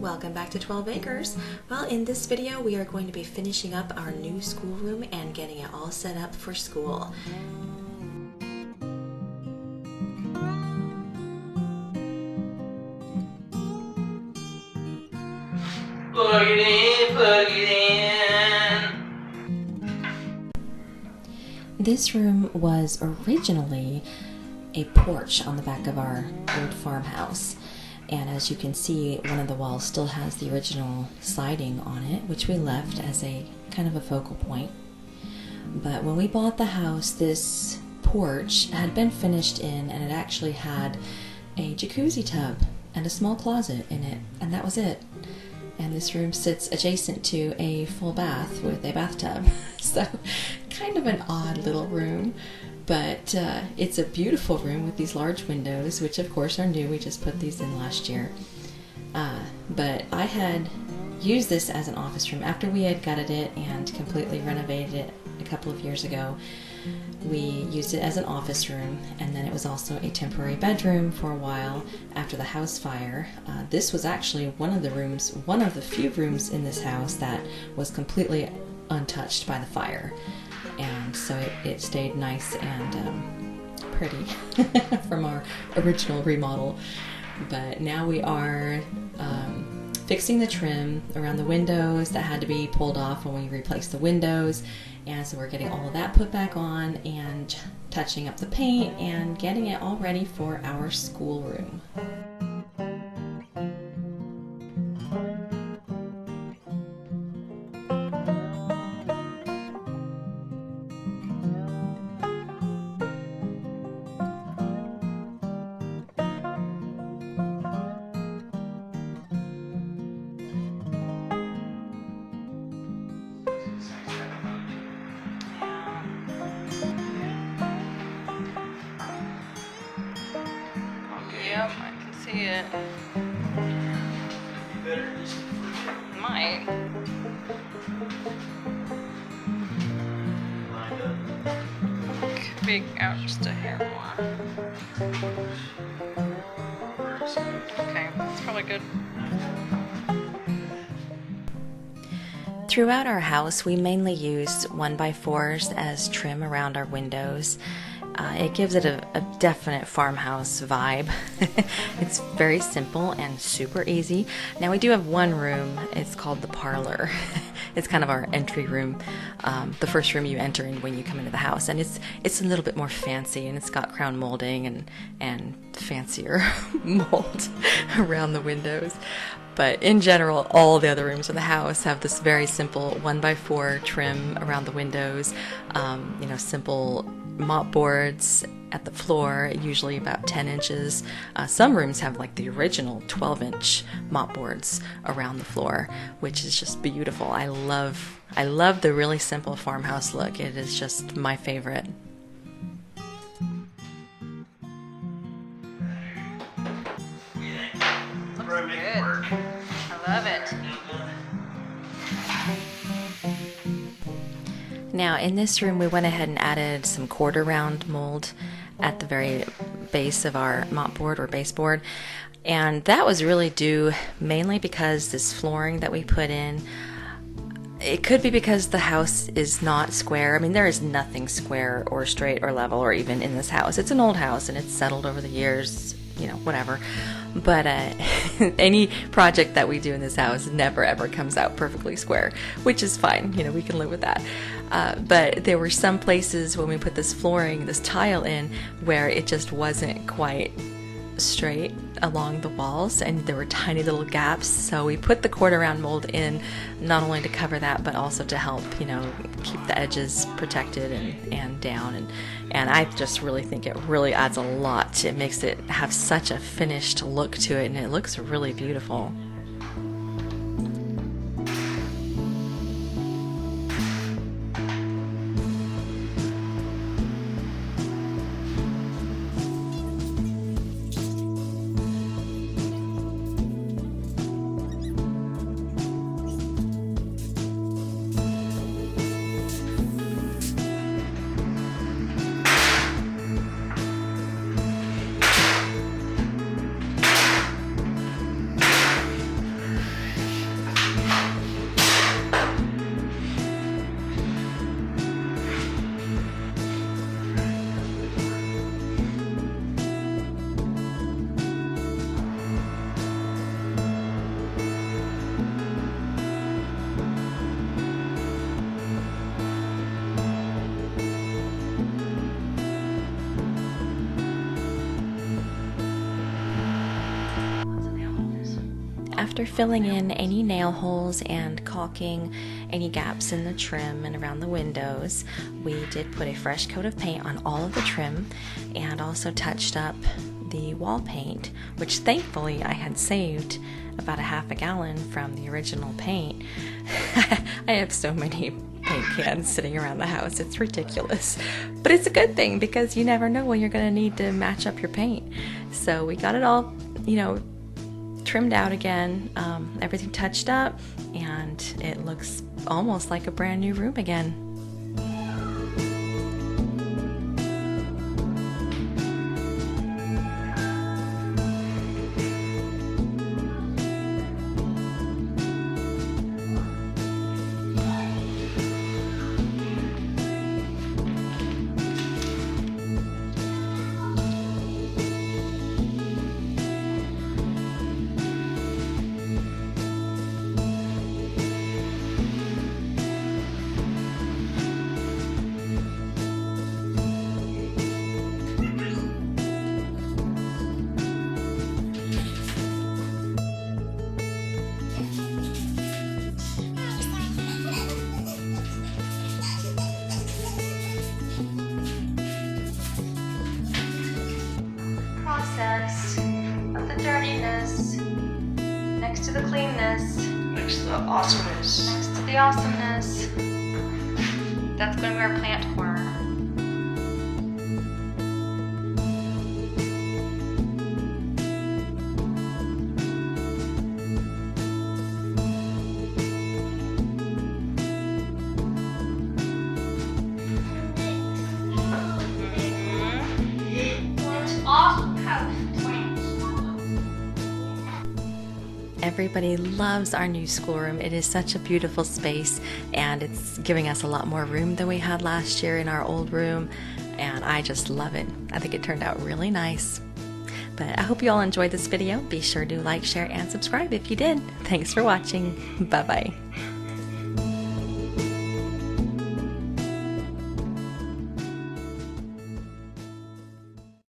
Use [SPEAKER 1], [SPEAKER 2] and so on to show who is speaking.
[SPEAKER 1] welcome back to 12 Acres. Well, in this video we are going to be finishing up our new schoolroom and getting it all set up for school.
[SPEAKER 2] Plug it in, plug it in.
[SPEAKER 1] This room was originally a porch on the back of our old farmhouse. And as you can see, one of the walls still has the original siding on it, which we left as a kind of a focal point. But when we bought the house, this porch had been finished in, and it actually had a jacuzzi tub and a small closet in it, and that was it. And this room sits adjacent to a full bath with a bathtub. So kind of an odd little room. But it's a beautiful room with these large windows, which of course are new. We just put these in last year. But I had used this as an office room. After we had gutted it and completely renovated it a couple of years ago, we used it as an office room, and then it was also a temporary bedroom for a while after the house fire. This was actually one of the few rooms in this house that was completely untouched by the fire. And so it stayed nice and pretty from our original remodel. But now we are fixing the trim around the windows that had to be pulled off when we replaced the windows. And so we're getting all of that put back on and touching up the paint and getting it all ready for our schoolroom.
[SPEAKER 3] Yep, I can see it. Might. Could be out just a hair more. Okay, that's probably good.
[SPEAKER 1] Throughout our house, we mainly use 1x4s as trim around our windows. It gives it a definite farmhouse vibe. It's very simple and super easy. Now we do have one room, it's called the parlor. It's kind of our entry room, the first room you enter in when you come into the house. And it's a little bit more fancy, and it's got crown molding and fancier mold around the windows. But in general, all the other rooms in the house have this very simple 1x4 trim around the windows, simple mop boards at the floor, usually about 10 inches. Some rooms have like the original 12-inch mop boards around the floor, which is just beautiful. I love the really simple farmhouse look. It is just my favorite.
[SPEAKER 3] Looks good. I love it.
[SPEAKER 1] Now in this room we went ahead and added some quarter round mold at the very base of our mop board or baseboard, and that was really due mainly because this flooring that we put in, it could be because the house is not square. I mean, there is nothing square or straight or level or even in this house. It's an old house and it's settled over the years, whatever. But any project that we do in this house never ever comes out perfectly square, which is fine. We can live with that. But there were some places when we put this flooring, this tile in, where it just wasn't quite straight along the walls, and there were tiny little gaps. So we put the quarter round mold in, not only to cover that, but also to help, keep the edges protected and down. And I just really think it really adds a lot. It makes it have such a finished look to it, and it looks really beautiful. after filling in any nail holes and caulking any gaps in the trim and around the windows, we did put a fresh coat of paint on all of the trim and also touched up the wall paint, which thankfully I had saved about a half a gallon from the original paint. I have so many paint cans sitting around the house, it's ridiculous. But it's a good thing because you never know when you're going to need to match up your paint. So we got it all, trimmed out again, everything touched up, and it looks almost like a brand new room again. Process of the dirtiness next to the cleanness,
[SPEAKER 2] Next to the awesomeness.
[SPEAKER 1] next to the awesomeness. That's going to be our plant corner. Everybody loves our new schoolroom. It is such a beautiful space, and it's giving us a lot more room than we had last year in our old room, and I just love it. I think it turned out really nice. But I hope you all enjoyed this video. Be sure to like, share, and subscribe if you did. Thanks for watching. Bye-bye.